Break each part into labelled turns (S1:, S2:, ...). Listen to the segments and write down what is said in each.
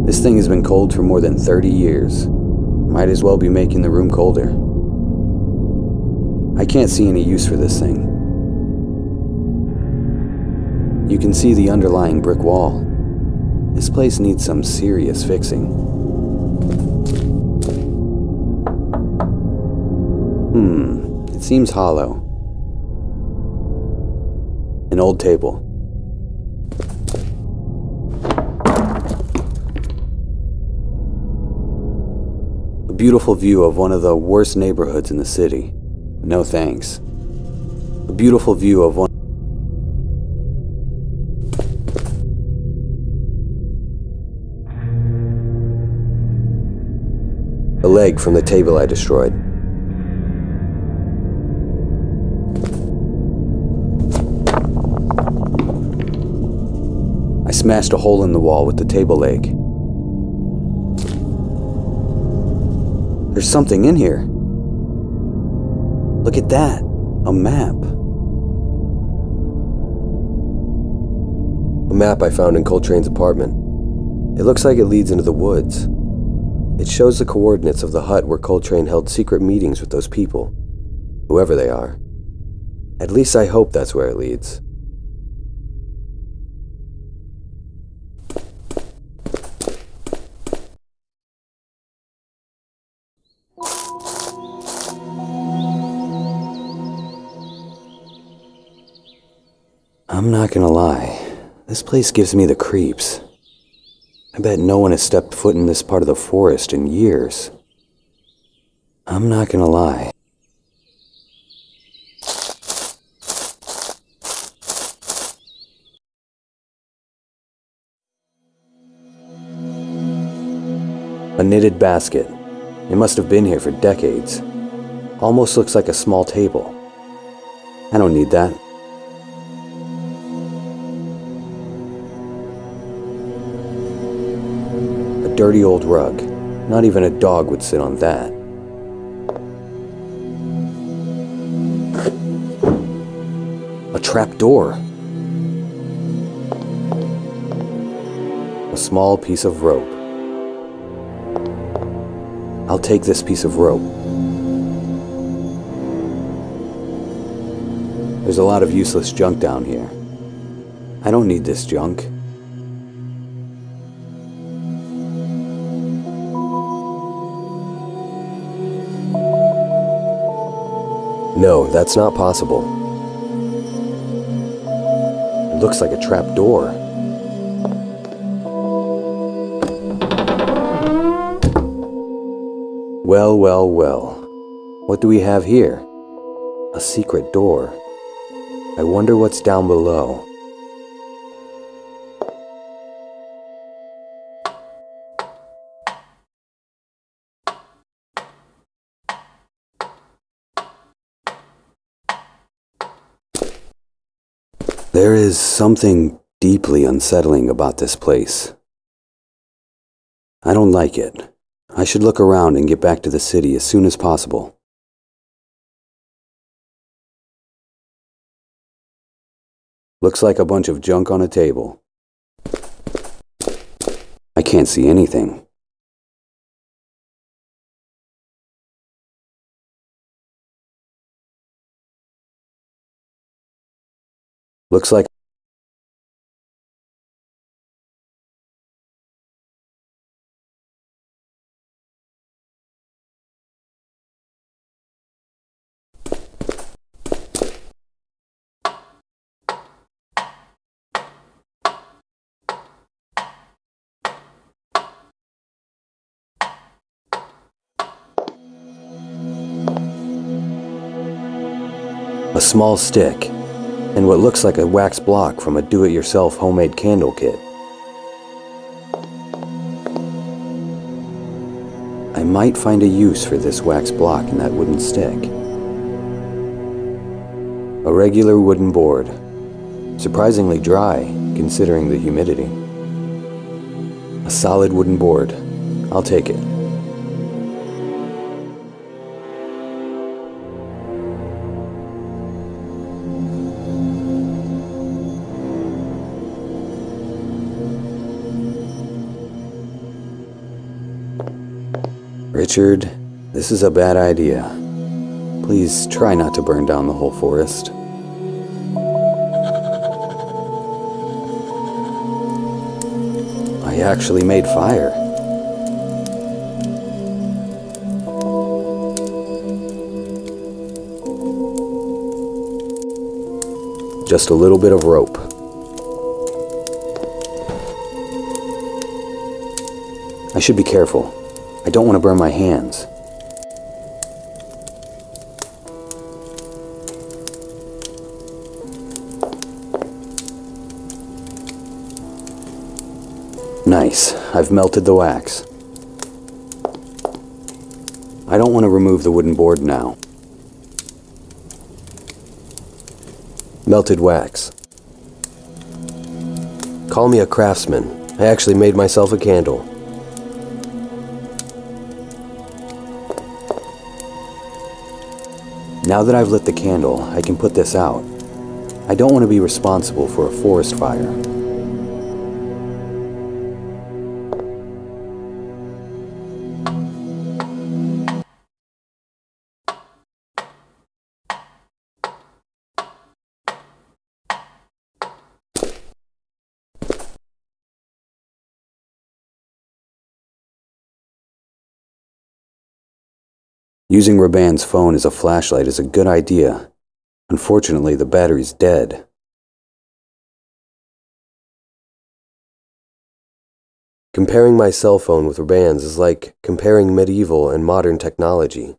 S1: This thing has been cold for more than 30 years. Might as well be making the room colder. I can't see any use for this thing. You can see the underlying brick wall. This place needs some serious fixing. It seems hollow. An old table. A beautiful view of one of the worst neighborhoods in the city. No thanks. A beautiful view of one. A leg from the table I destroyed. I smashed a hole in the wall with the table leg. There's something in here. Look at that. A map. A map I found in Coltrane's apartment. It looks like it leads into the woods. It shows the coordinates of the hut where Coltrane held secret meetings with those people, whoever they are. At least I hope that's where it leads. I'm not gonna lie, this place gives me the creeps. I bet no one has stepped foot in this part of the forest in years. I'm not gonna lie. A knitted basket. It must have been here for decades. Almost looks like a small table. I don't need that. Dirty old rug. Not even a dog would sit on that. A trap door. A small piece of rope. I'll take this piece of rope. There's a lot of useless junk down here. I don't need this junk. No, that's not possible. It looks like a trap door. Well, well, well. What do we have here? A secret door. I wonder what's down below. There is something deeply unsettling about this place. I don't like it. I should look around and get back to the city as soon as possible. Looks like a bunch of junk on a table. I can't see anything. Looks like a small stick, and what looks like a wax block from a do-it-yourself homemade candle kit. I might find a use for this wax block and that wooden stick. A regular wooden board, surprisingly dry considering the humidity. A solid wooden board. I'll take it. Richard, this is a bad idea. Please try not to burn down the whole forest. I actually made fire. Just a little bit of rope. I should be careful. I don't want to burn my hands. Nice. I've melted the wax. I don't want to remove the wooden board now. Melted wax. Call me a craftsman. I actually made myself a candle. Now that I've lit the candle, I can put this out. I don't want to be responsible for a forest fire. Using Raban's phone as a flashlight is a good idea. Unfortunately, the battery's dead. Comparing my cell phone with Raban's is like comparing medieval and modern technology.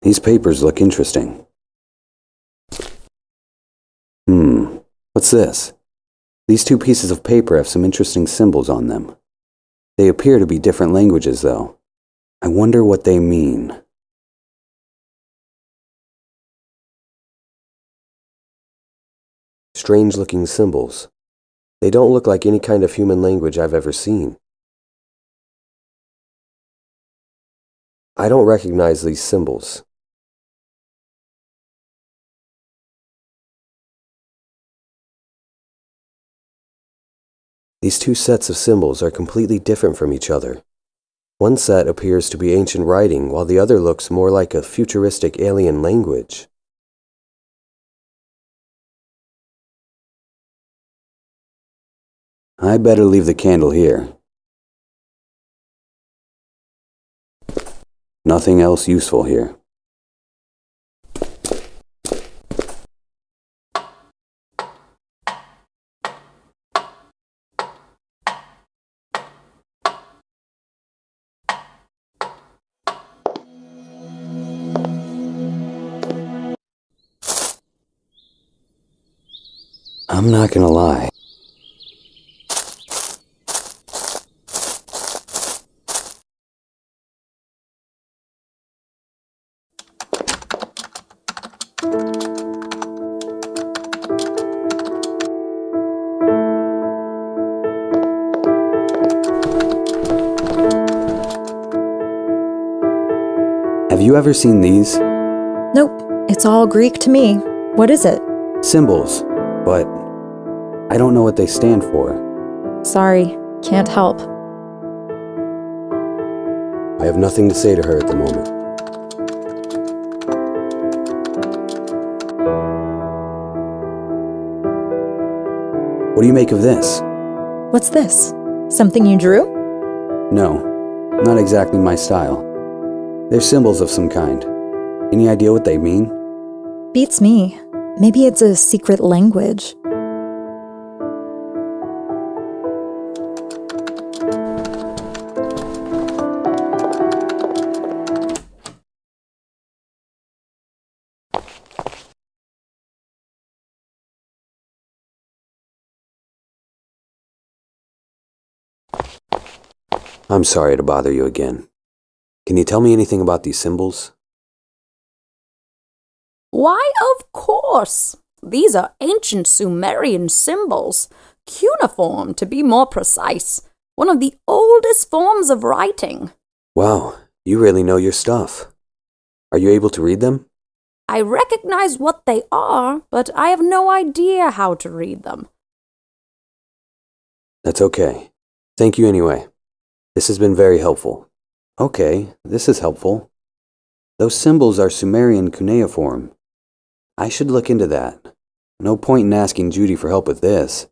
S1: These papers look interesting. What's this? These two pieces of paper have some interesting symbols on them. They appear to be different languages, though. I wonder what they mean. Strange-looking symbols. They don't look like any kind of human language I've ever seen. I don't recognize these symbols. These two sets of symbols are completely different from each other. One set appears to be ancient writing, while the other looks more like a futuristic alien language. I better leave the candle here. Nothing else useful here. I'm not gonna lie. Have you ever seen these?
S2: Nope, it's all Greek to me. What is it?
S1: Symbols, but I don't know what they stand for.
S2: Sorry, can't help.
S1: I have nothing to say to her at the moment. What do you make of this?
S2: What's this? Something you drew?
S1: No, not exactly my style. They're symbols of some kind. Any idea what they mean?
S2: Beats me. Maybe it's a secret language.
S1: I'm sorry to bother you again. Can you tell me anything about these symbols?
S3: Why, of course. These are ancient Sumerian symbols, cuneiform to be more precise, one of the oldest forms of writing.
S1: Wow, you really know your stuff. Are you able to read them?
S3: I recognize what they are, but I have no idea how to read them.
S1: That's okay. Thank you anyway. This has been very helpful. Okay, this is helpful. Those symbols are Sumerian cuneiform. I should look into that. No point in asking Judy for help with this.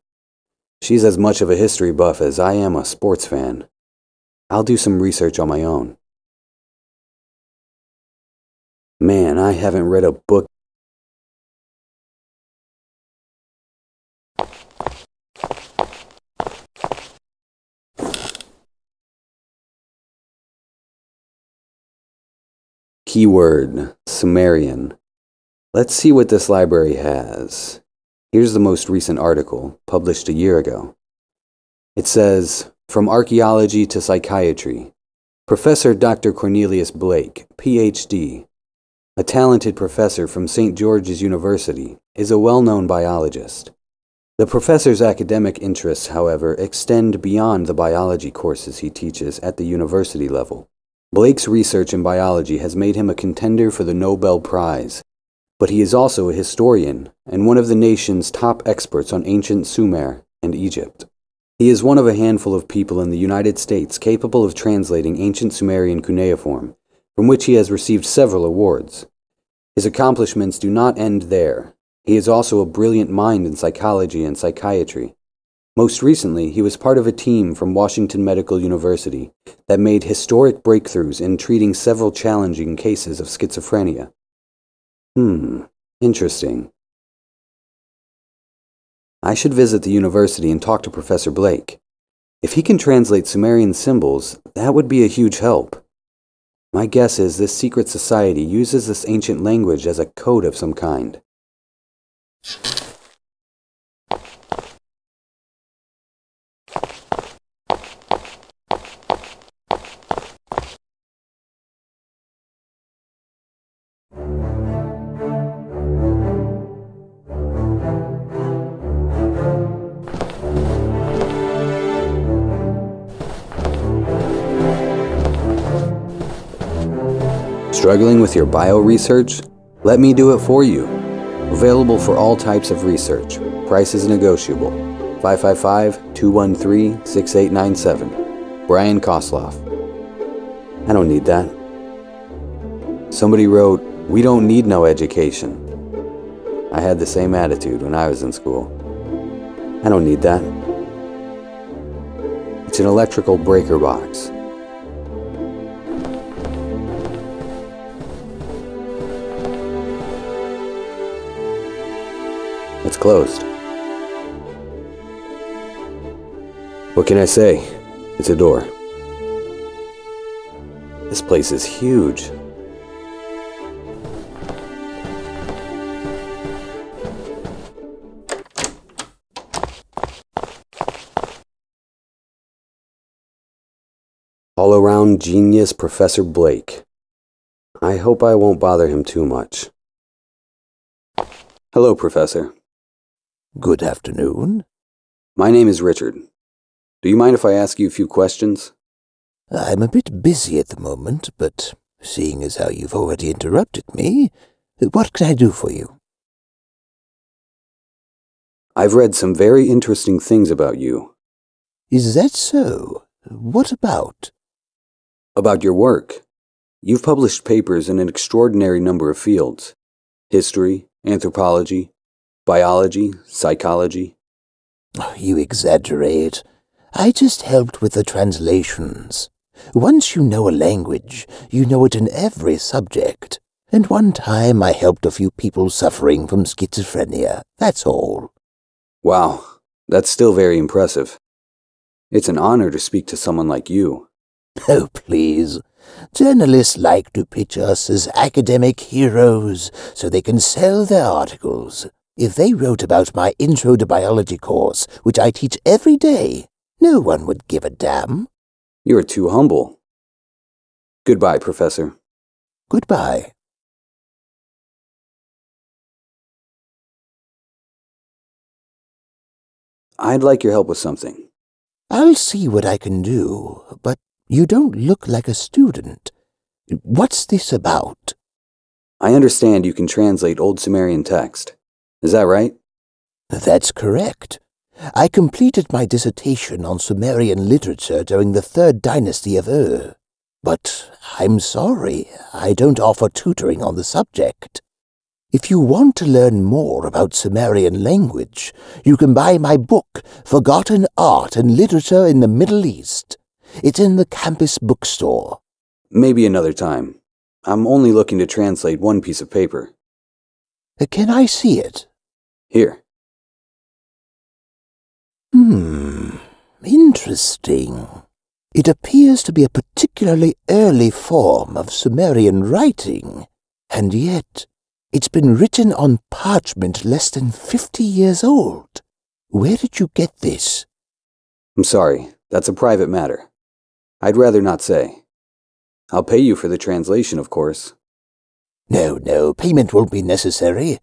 S1: She's as much of a history buff as I am a sports fan. I'll do some research on my own. Man, I haven't read a book. Keyword, Sumerian. Let's see what this library has. Here's the most recent article, published a year ago. It says, From Archaeology to Psychiatry. Professor Dr. Cornelius Blake, Ph.D., a talented professor from St. George's University, is a well-known biologist. The professor's academic interests, however, extend beyond the biology courses he teaches at the university level. Blake's research in biology has made him a contender for the Nobel Prize, but he is also a historian and one of the nation's top experts on ancient Sumer and Egypt. He is one of a handful of people in the United States capable of translating ancient Sumerian cuneiform, from which he has received several awards. His accomplishments do not end there. He is also a brilliant mind in psychology and psychiatry. Most recently, he was part of a team from Washington Medical University that made historic breakthroughs in treating several challenging cases of schizophrenia. Interesting. I should visit the university and talk to Professor Blake. If he can translate Sumerian symbols, that would be a huge help. My guess is this secret society uses this ancient language as a code of some kind. Struggling with your bio research? Let me do it for you. Available for all types of research. Price is negotiable. 555-213-6897. Brian Kosloff. I don't need that. Somebody wrote, "We don't need no education." I had the same attitude when I was in school. I don't need that. It's an electrical breaker box. It's closed. What can I say? It's a door. This place is huge. All-around genius Professor Blake. I hope I won't bother him too much. Hello, Professor.
S4: Good afternoon.
S1: My name is Richard. Do you mind if I ask you a few questions?
S4: I'm a bit busy at the moment, but seeing as how you've already interrupted me, what can I do for you?
S1: I've read some very interesting things about you.
S4: Is that so? What about?
S1: About your work. You've published papers in an extraordinary number of fields. History, anthropology, biology, psychology.
S4: You exaggerate. I just helped with the translations. Once you know a language, you know it in every subject. And one time I helped a few people suffering from schizophrenia. That's all.
S1: Wow, that's still very impressive. It's an honor to speak to someone like you.
S4: Oh, please. Journalists like to pitch us as academic heroes so they can sell their articles. If they wrote about my Intro to Biology course, which I teach every day, no one would give a damn.
S1: You're too humble. Goodbye, Professor.
S4: Goodbye.
S1: I'd like your help with something.
S4: I'll see what I can do, but you don't look like a student. What's this about?
S1: I understand you can translate Old Sumerian text. Is that right?
S4: That's correct. I completed my dissertation on Sumerian literature during the 3rd dynasty of Ur. But I'm sorry, I don't offer tutoring on the subject. If you want to learn more about Sumerian language, you can buy my book, Forgotten Art and Literature in the Middle East. It's in the campus bookstore.
S1: Maybe another time. I'm only looking to translate one piece of paper.
S4: Can I see it?
S1: Here.
S4: Interesting. It appears to be a particularly early form of Sumerian writing, and yet it's been written on parchment less than 50 years old. Where did you get this?
S1: I'm sorry, that's a private matter. I'd rather not say. I'll pay you for the translation, of course.
S4: No, payment won't be necessary.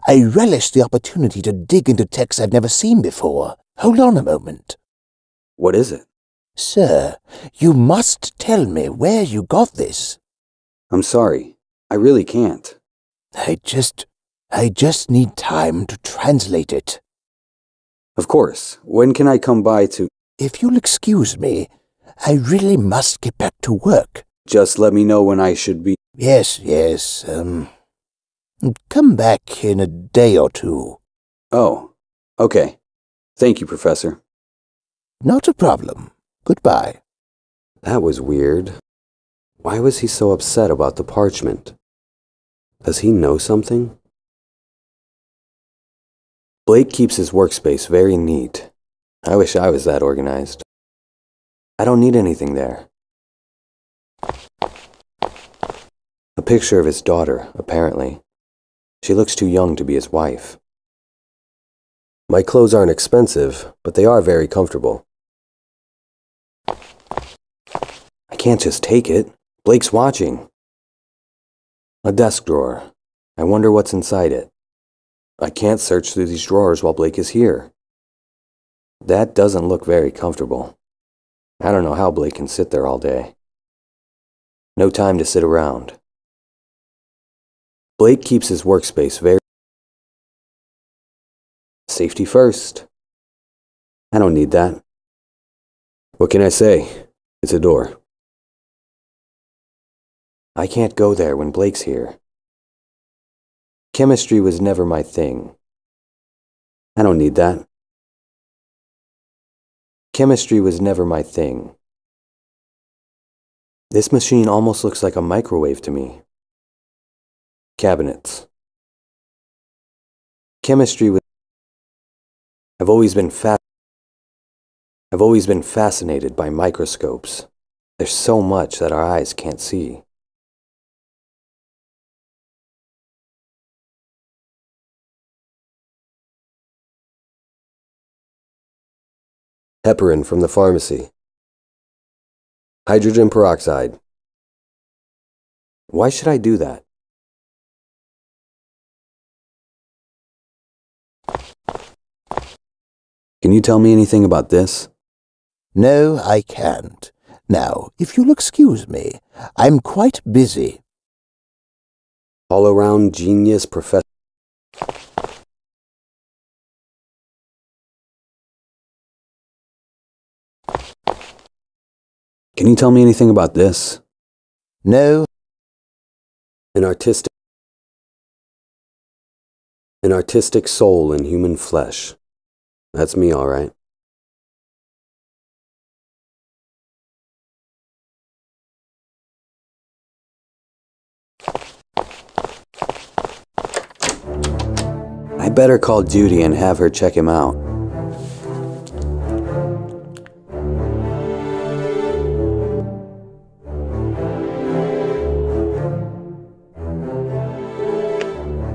S4: I relish the opportunity to dig into texts I've never seen before. Hold on a moment.
S1: What is it?
S4: Sir, you must tell me where you got this.
S1: I'm sorry, I really can't.
S4: I just need time to translate it.
S1: Of course, when can I come by to...
S4: If you'll excuse me, I really must get back to work.
S1: Just let me know when I should be...
S4: Yes, come back in a day or two.
S1: Oh, okay. Thank you, Professor.
S4: Not a problem. Goodbye.
S1: That was weird. Why was he so upset about the parchment? Does he know something? Blake keeps his workspace very neat. I wish I was that organized. I don't need anything there. A picture of his daughter, apparently. She looks too young to be his wife. My clothes aren't expensive, but they are very comfortable. I can't just take it. Blake's watching. A desk drawer. I wonder what's inside it. I can't search through these drawers while Blake is here. That doesn't look very comfortable. I don't know how Blake can sit there all day. No time to sit around. Blake keeps his workspace very... Safety first. I don't need that. What can I say? It's a door. I can't go there when Blake's here. Chemistry was never my thing. I don't need that. Chemistry was never my thing. This machine almost looks like a microwave to me. Cabinets. Chemistry was... I've always been fascinated by microscopes. There's so much that our eyes can't see. Heparin from the pharmacy. Hydrogen peroxide. Why should I do that? Can you tell me anything about this?
S4: No, I can't. Now, if you'll excuse me, I'm quite busy.
S1: All-around genius professor. Can you tell me anything about this?
S4: No.
S1: An artistic soul in human flesh. That's me, all right. I better call Judy and have her check him out.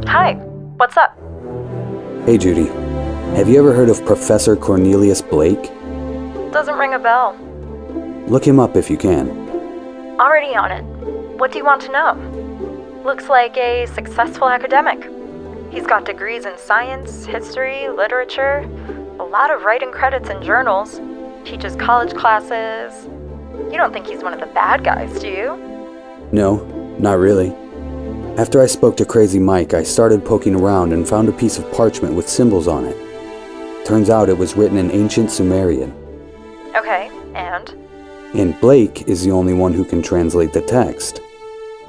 S5: Hi, what's up?
S1: Hey, Judy. Have you ever heard of Professor Cornelius Blake?
S5: Doesn't ring a bell.
S1: Look him up if you can.
S5: Already on it. What do you want to know? Looks like a successful academic. He's got degrees in science, history, literature, a lot of writing credits in journals, teaches college classes. You don't think he's one of the bad guys, do you?
S1: No, not really.
S6: After I spoke to Crazy Mike, I started poking around and found a piece of parchment with symbols on it. Turns out it was written in ancient Sumerian.
S5: Okay, and?
S6: And Blake is the only one who can translate the text.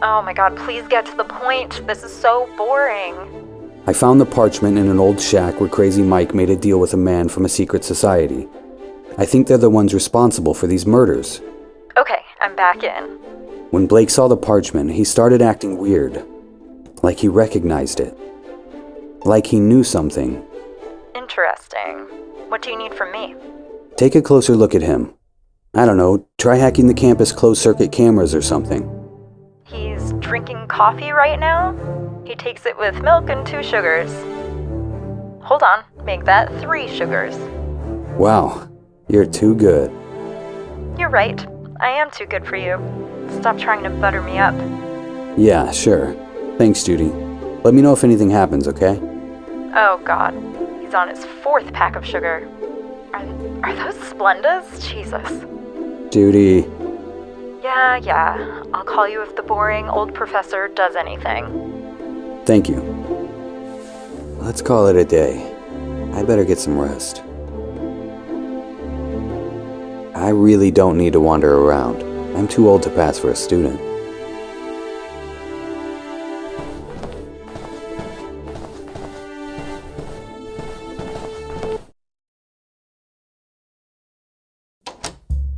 S5: Oh my god, please get to the point. This is so boring.
S6: I found the parchment in an old shack where Crazy Mike made a deal with a man from a secret society. I think they're the ones responsible for these murders.
S5: Okay, I'm back in.
S6: When Blake saw the parchment, he started acting weird. Like he recognized it. Like he knew something.
S5: Interesting. What do you need from me?
S6: Take a closer look at him. I don't know, try hacking the campus closed-circuit cameras or something.
S5: He's drinking coffee right now? He takes it with milk and 2 sugars. Hold on, make that 3 sugars.
S6: Wow, you're too good.
S5: You're right. I am too good for you. Stop trying to butter me up.
S6: Yeah, sure. Thanks, Judy. Let me know if anything happens, okay?
S5: Oh god, he's on his 4th pack of sugar. Are those Splendas? Jesus.
S6: Judy.
S5: Yeah. I'll call you if the boring old professor does anything.
S6: Thank you. Let's call it a day. I better get some rest. I really don't need to wander around. I'm too old to pass for a student.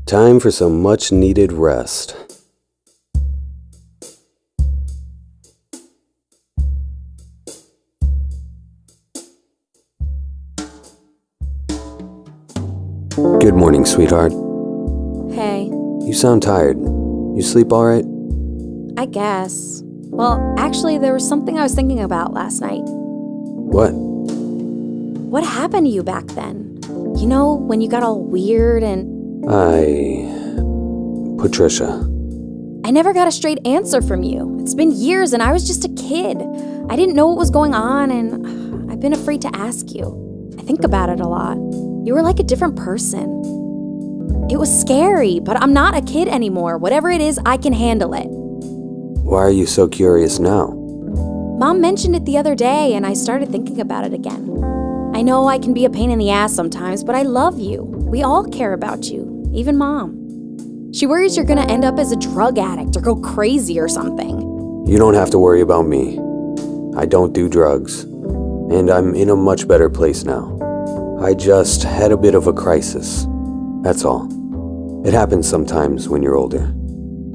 S6: Time for some much-needed rest. Good morning, sweetheart.
S3: Hey,
S6: You sound tired. You sleep all right?
S3: I guess. Well, actually, there was something I was thinking about last night.
S6: What?
S3: What happened to you back then? You know, when you got all weird and...
S6: Patricia.
S3: I never got a straight answer from you. It's been years and I was just a kid. I didn't know what was going on and I've been afraid to ask you. I think about it a lot. You were like a different person. It was scary, but I'm not a kid anymore. Whatever it is, I can handle it.
S6: Why are you so curious now?
S3: Mom mentioned it the other day and I started thinking about it again. I know I can be a pain in the ass sometimes, but I love you. We all care about you, even Mom. She worries you're gonna end up as a drug addict or go crazy or something.
S6: You don't have to worry about me. I don't do drugs. And I'm in a much better place now. I just had a bit of a crisis. That's all. It happens sometimes when you're older.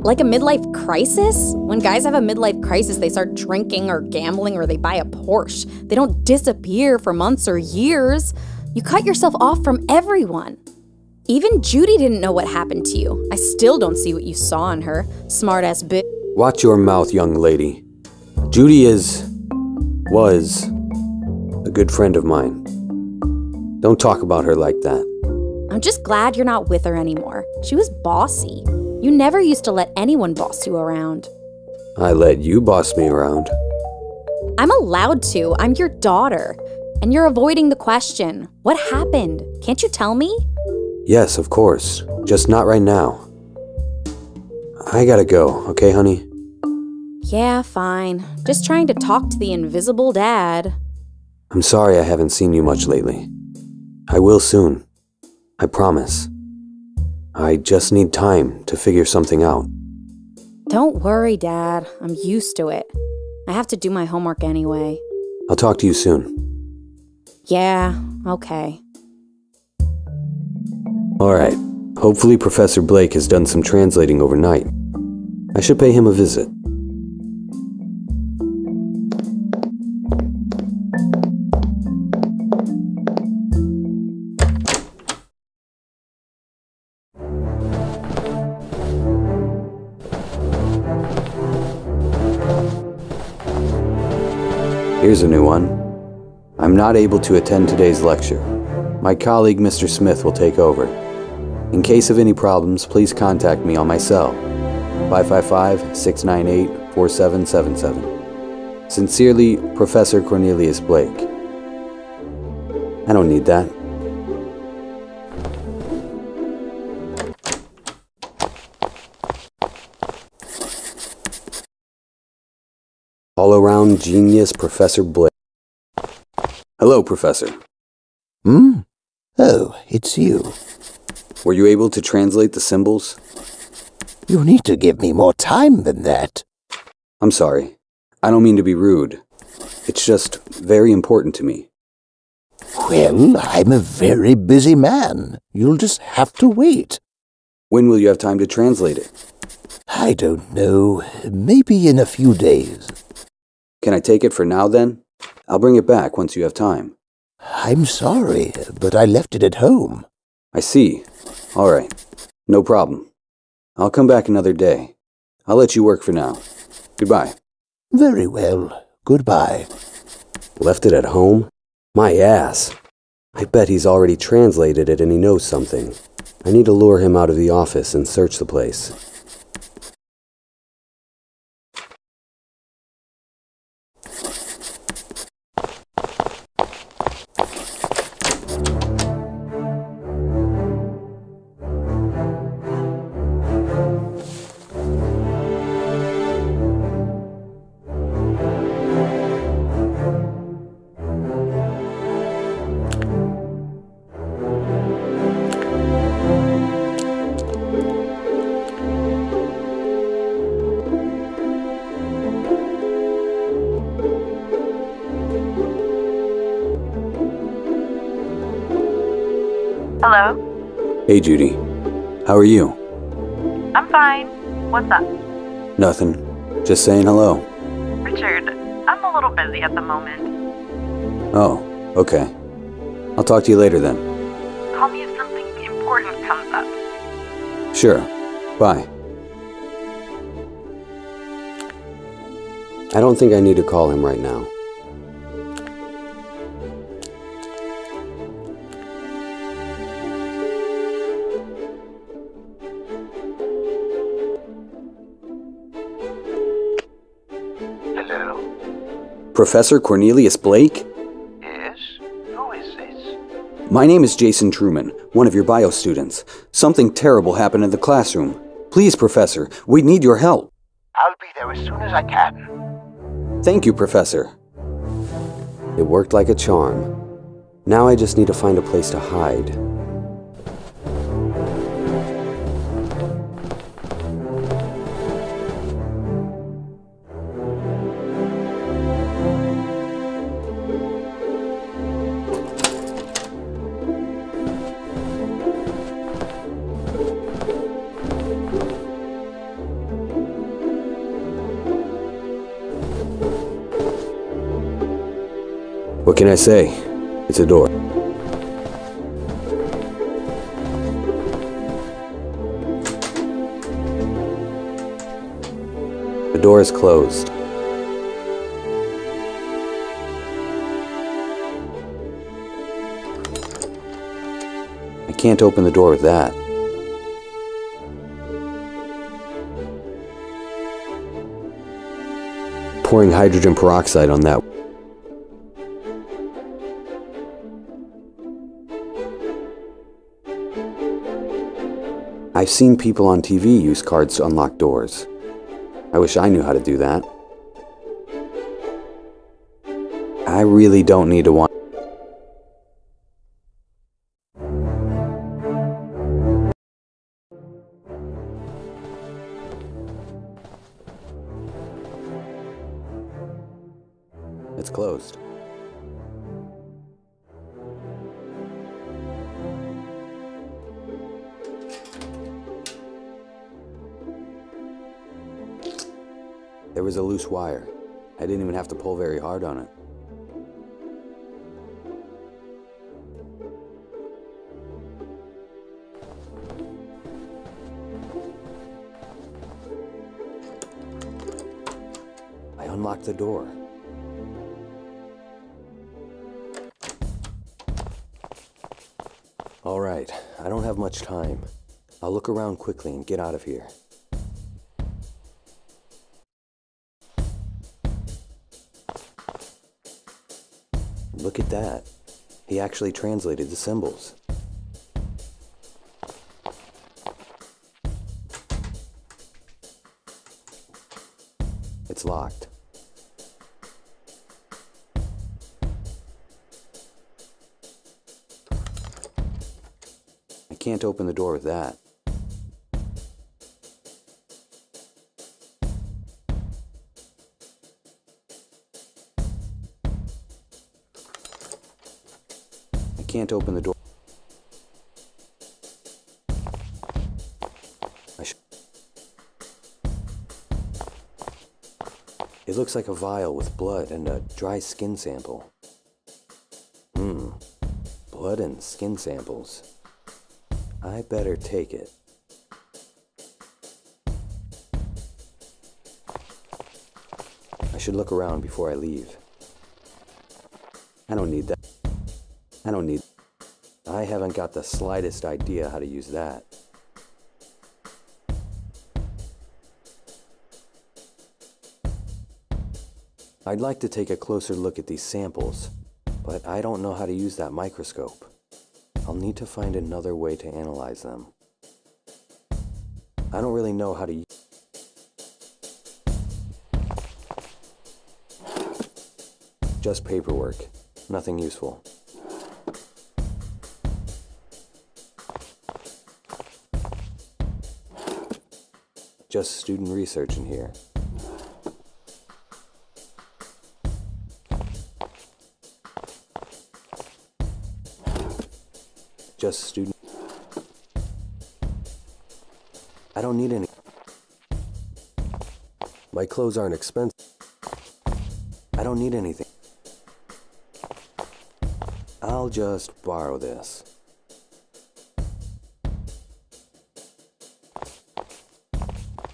S3: Like a midlife crisis? When guys have a midlife crisis, they start drinking or gambling or they buy a Porsche. They don't disappear for months or years. You cut yourself off from everyone. Even Judy didn't know what happened to you. I still don't see what you saw in her. Smart-ass bitch.
S6: Watch your mouth, young lady. Judy was a good friend of mine. Don't talk about her like that.
S3: I'm just glad you're not with her anymore. She was bossy. You never used to let anyone boss you around.
S6: I let you boss me around.
S3: I'm allowed to. I'm your daughter. And you're avoiding the question. What happened? Can't you tell me?
S6: Yes, of course. Just not right now. I gotta go, okay, honey?
S3: Yeah, fine. Just trying to talk to the invisible dad.
S6: I'm sorry I haven't seen you much lately. I will soon. I promise. I just need time to figure something out.
S3: Don't worry, Dad. I'm used to it. I have to do my homework anyway.
S6: I'll talk to you soon.
S3: Yeah, okay.
S6: Alright. Hopefully Professor Blake has done some translating overnight. I should pay him a visit. Here's a new one. I'm not able to attend today's lecture. My colleague, Mr. Smith, will take over. In case of any problems, please contact me on my cell, 555-698-4777. Sincerely, Professor Cornelius Blake. I don't need that. All-around genius, Professor Blake. Hello, Professor.
S4: Oh, it's you.
S6: Were you able to translate the symbols?
S4: You need to give me more time than that.
S6: I'm sorry. I don't mean to be rude. It's just very important to me.
S4: Well, I'm a very busy man. You'll just have to wait.
S6: When will you have time to translate it?
S4: I don't know. Maybe in a few days.
S6: Can I take it for now, then? I'll bring it back once you have time.
S4: I'm sorry, but I left it at home.
S6: I see. All right. No problem. I'll come back another day. I'll let you work for now. Goodbye.
S4: Very well. Goodbye.
S6: Left it at home? My ass. I bet he's already translated it and he knows something. I need to lure him out of the office and search the place.
S5: Hello?
S6: Hey, Judy. How are you?
S5: I'm fine. What's up?
S6: Nothing. Just saying hello.
S5: Richard, I'm a little busy at the moment.
S6: Oh, okay. I'll talk to you later then.
S5: Call me if something important comes up.
S6: Sure. Bye. I don't think I need to call him right now. Professor Cornelius Blake?
S7: Yes? Who is this?
S6: My name is Jason Truman, one of your bio students. Something terrible happened in the classroom. Please, Professor, we need your help.
S7: I'll be there as soon as I can.
S6: Thank you, Professor. It worked like a charm. Now I just need to find a place to hide. What can I say? It's a door. The door is closed. I can't open the door with that. Pouring hydrogen peroxide on that. I've seen people on TV use cards to unlock doors. I wish I knew how to do that. I really don't need to want. It's closed. There was a loose wire. I didn't even have to pull very hard on it. I unlocked the door. All right, I don't have much time. I'll look around quickly and get out of here. Look at that. He actually translated the symbols. It's locked. can't open the door with that. I can't open the door. It looks like a vial with blood and a dry skin sample. Blood and skin samples. I better take it. I should look around before I leave. I don't need that. I haven't got the slightest idea how to use that. I'd like to take a closer look at these samples, but I don't know how to use that microscope. I'll need to find another way to analyze them. I don't really know how to just paperwork, nothing useful. Just student research in here. Just student. I don't need any. My clothes aren't expensive. I don't need anything. I'll just borrow this.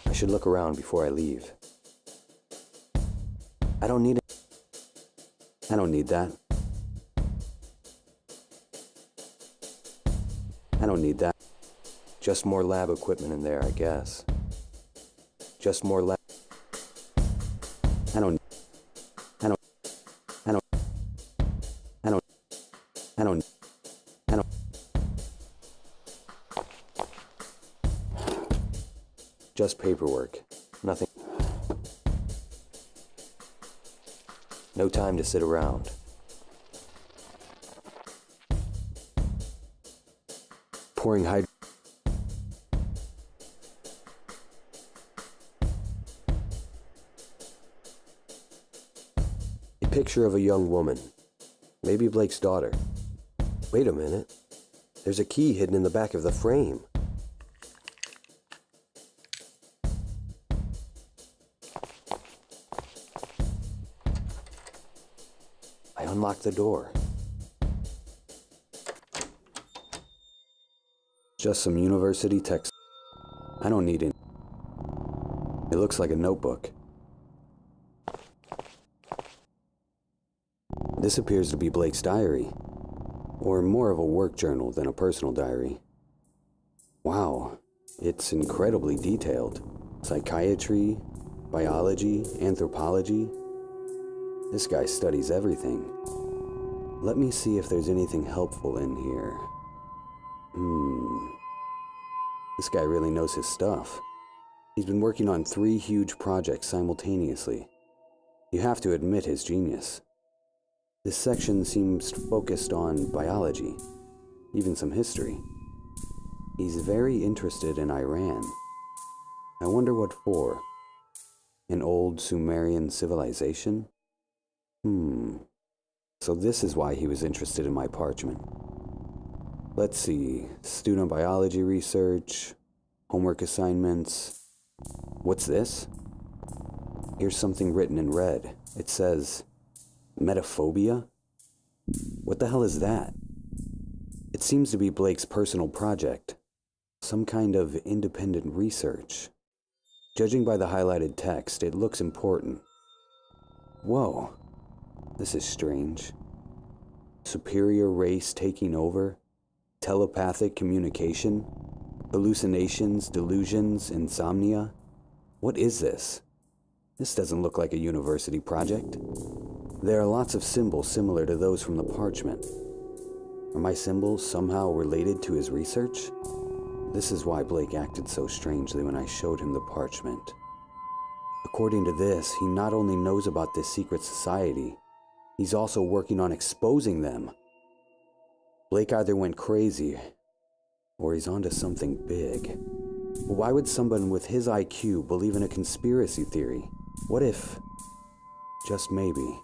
S6: I should look around before I leave. I don't need that. I don't need that. Just more lab equipment in there, I guess. Just more lab. I don't. Just paperwork, nothing. No time to sit around. Pouring A picture of a young woman. Maybe Blake's daughter. Wait a minute. There's a key hidden in the back of the frame. I unlock the door. Just some university text. I don't need it. It looks like a notebook. This appears to be Blake's diary, or more of a work journal than a personal diary. Wow, it's incredibly detailed. Psychiatry, biology, anthropology. This guy studies everything. Let me see if there's anything helpful in here. This guy really knows his stuff. He's been working on 3 huge projects simultaneously. You have to admit his genius. This section seems focused on biology, even some history. He's very interested in Iran. I wonder what for. An old Sumerian civilization? So this is why he was interested in my parchment. Let's see, student biology research, homework assignments. What's this? Here's something written in red. It says, Metaphobia? What the hell is that? It seems to be Blake's personal project. Some kind of independent research. Judging by the highlighted text, it looks important. Whoa, this is strange. Superior race taking over? Telepathic communication? Hallucinations, delusions, insomnia? What is this? This doesn't look like a university project. There are lots of symbols similar to those from the parchment. Are my symbols somehow related to his research? This is why Blake acted so strangely when I showed him the parchment. According to this, he not only knows about this secret society, he's also working on exposing them. Blake either went crazy, Or he's onto something big. Why would someone with his IQ believe in a conspiracy theory? What if, just maybe,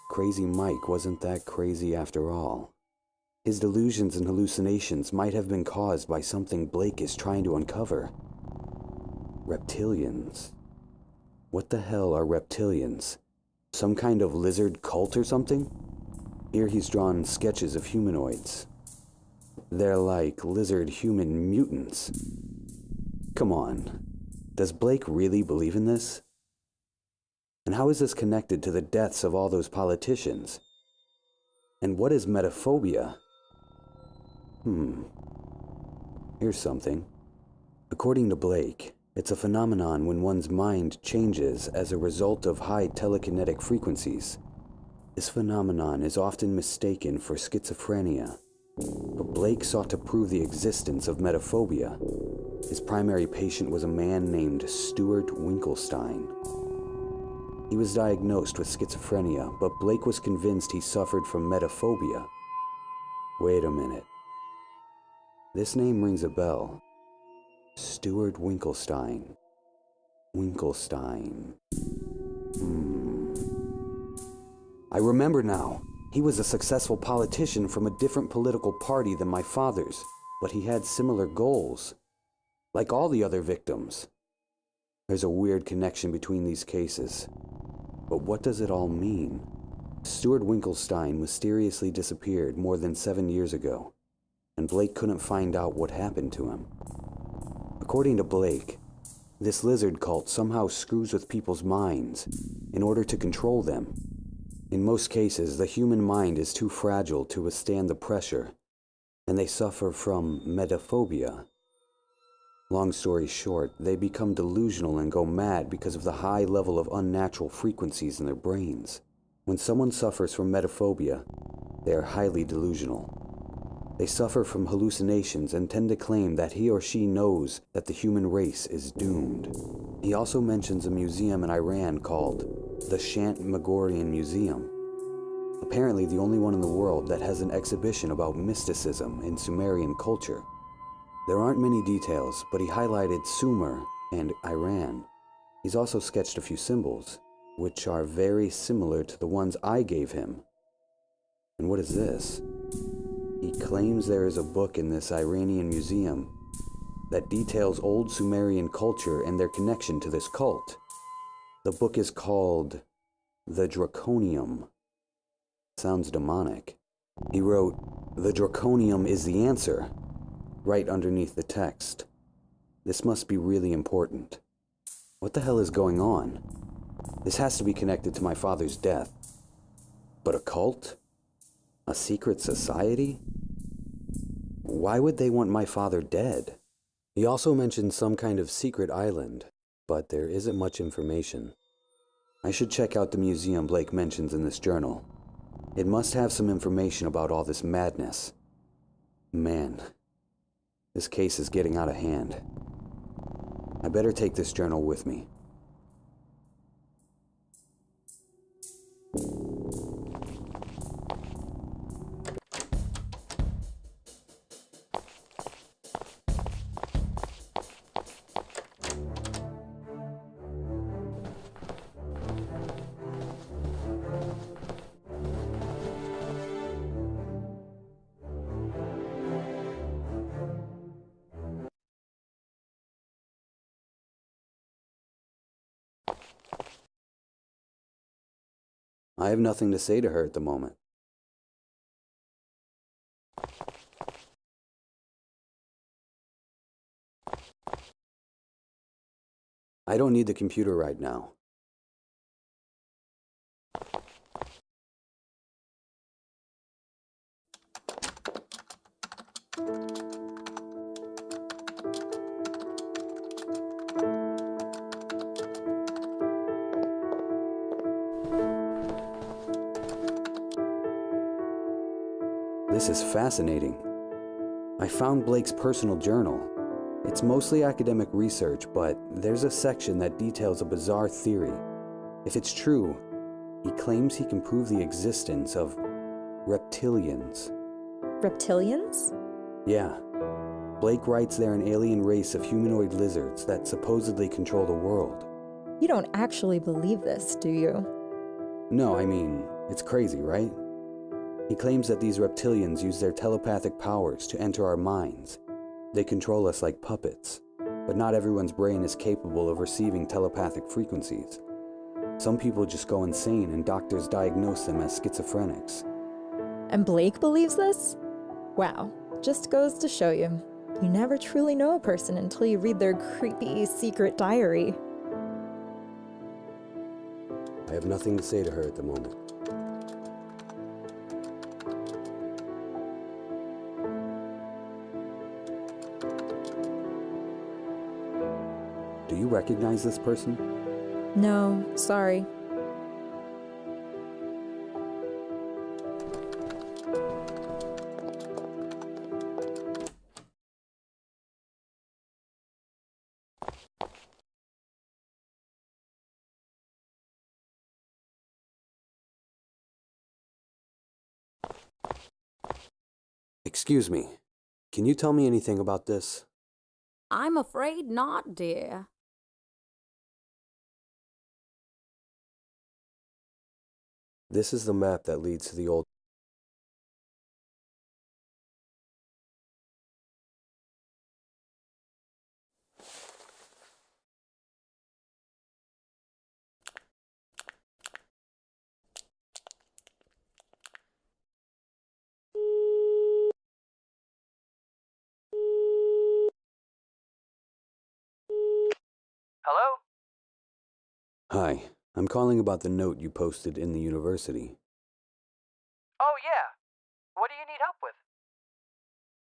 S6: Crazy Mike wasn't that crazy after all? His delusions and hallucinations might have been caused by something Blake is trying to uncover. Reptilians. What the hell are reptilians? Some kind of lizard cult or something? Here he's drawn sketches of humanoids. They're like lizard-human mutants. Come on, does Blake really believe in this? And how is this connected to the deaths of all those politicians? And what is metaphobia? Here's something. According to Blake, it's a phenomenon when one's mind changes as a result of high telekinetic frequencies. This phenomenon is often mistaken for schizophrenia, but Blake sought to prove the existence of metaphobia. His primary patient was a man named Stuart Winkelstein. He was diagnosed with schizophrenia, but Blake was convinced he suffered from metaphobia. Wait a minute. This name rings a bell. Stuart Winkelstein. Winkelstein. I remember now. He was a successful politician from a different political party than my father's, but he had similar goals. Like all the other victims. There's a weird connection between these cases. But what does it all mean? Stuart Winkelstein mysteriously disappeared more than 7 years ago, and Blake couldn't find out what happened to him. According to Blake, this lizard cult somehow screws with people's minds in order to control them. In most cases, the human mind is too fragile to withstand the pressure, and they suffer from metaphobia. Long story short, they become delusional and go mad because of the high level of unnatural frequencies in their brains. When someone suffers from metaphobia, they are highly delusional. They suffer from hallucinations and tend to claim that he or she knows that the human race is doomed. He also mentions a museum in Iran called the Shant-Magorian Museum. Apparently the only one in the world that has an exhibition about mysticism in Sumerian culture. There aren't many details, but he highlighted Sumer and Iran. He's also sketched a few symbols, which are very similar to the ones I gave him. And what is this? He claims there is a book in this Iranian museum that details old Sumerian culture and their connection to this cult. The book is called The Draconium. Sounds demonic. He wrote, "The Draconium is the answer," right underneath the text. This must be really important. What the hell is going on? This has to be connected to my father's death. But a cult? A secret society? Why would they want my father dead? He also mentioned some kind of secret island, but there isn't much information. I should check out the museum Blake mentions in this journal. It must have some information about all this madness. Man, this case is getting out of hand. I better take this journal with me. I have nothing to say to her at the moment. I don't need the computer right now. This is fascinating. I found Blake's personal journal. It's mostly academic research, but there's a section that details a bizarre theory. If it's true, he claims he can prove the existence of reptilians.
S2: Reptilians?
S6: Yeah. Blake writes they're an alien race of humanoid lizards that supposedly control the world.
S2: You don't actually believe this, do you?
S6: No, I mean, it's crazy, right? He claims that these reptilians use their telepathic powers to enter our minds. They control us like puppets, but not everyone's brain is capable of receiving telepathic frequencies. Some people just go insane and doctors diagnose them as schizophrenics.
S2: And Blake believes this? Wow, just goes to show you. You never truly know a person until you read their creepy secret diary.
S6: I have nothing to say to her at the moment. Do you recognize this person?
S2: No, sorry.
S6: Excuse me, can you tell me anything about this?
S3: I'm afraid not, dear.
S6: This is the map that leads to the old...
S7: Hello?
S6: Hi, I'm calling about the note you posted in the university.
S7: Oh, yeah. What do you need help with?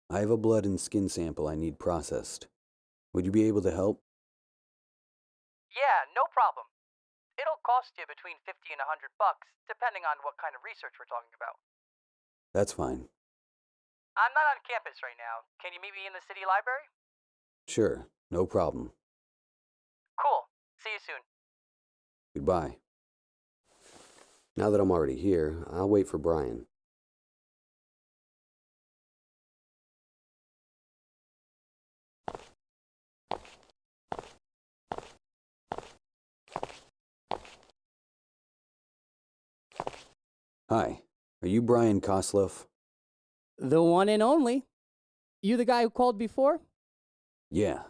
S6: I have a blood and skin sample I need processed. Would you be able to help?
S7: Yeah, no problem. It'll cost you between $50 and $100, depending on what kind of research we're talking about.
S6: That's fine.
S7: I'm not on campus right now. Can you meet me in the city library?
S6: Sure, no problem.
S7: Cool. See you soon.
S6: Goodbye. Now that I'm already here, I'll wait for Brian. Hi, are you Brian Kosloff?
S8: The one and only. You the guy who called before?
S6: Yeah.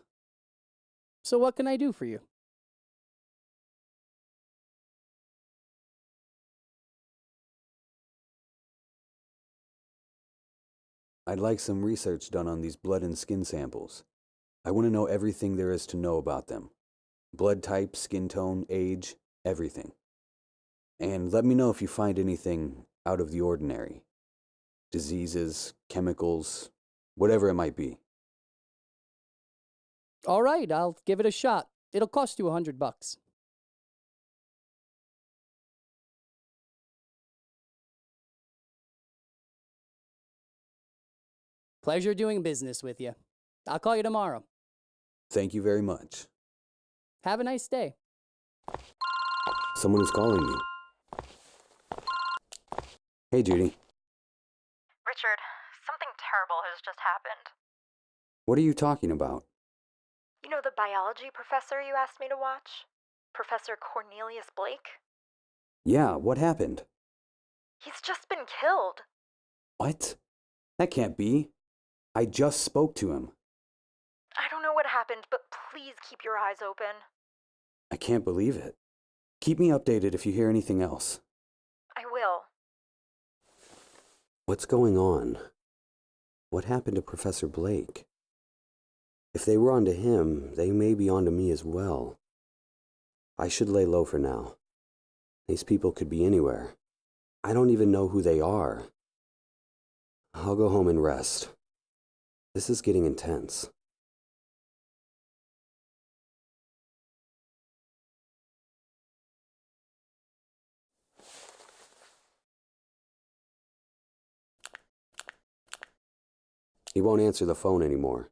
S8: So what can I do for you?
S6: I'd like some research done on these blood and skin samples. I want to know everything there is to know about them. Blood type, skin tone, age, everything. And let me know if you find anything out of the ordinary. Diseases, chemicals, whatever it might be.
S8: All right, I'll give it a shot. It'll cost you $100. Pleasure doing business with you. I'll call you tomorrow.
S6: Thank you very much.
S8: Have a nice day.
S6: Someone is calling me. Hey, Judy.
S5: Richard, something terrible has just happened.
S6: What are you talking about?
S5: You know the biology professor you asked me to watch? Professor Cornelius Blake?
S6: Yeah, what happened?
S5: He's just been killed.
S6: What? That can't be. I just spoke to him.
S5: I don't know what happened, but please keep your eyes open.
S6: I can't believe it. Keep me updated if you hear anything else.
S5: I will.
S6: What's going on? What happened to Professor Blake? If they were onto him, they may be onto me as well. I should lay low for now. These people could be anywhere. I don't even know who they are. I'll go home and rest. This is getting intense. He won't answer the phone anymore.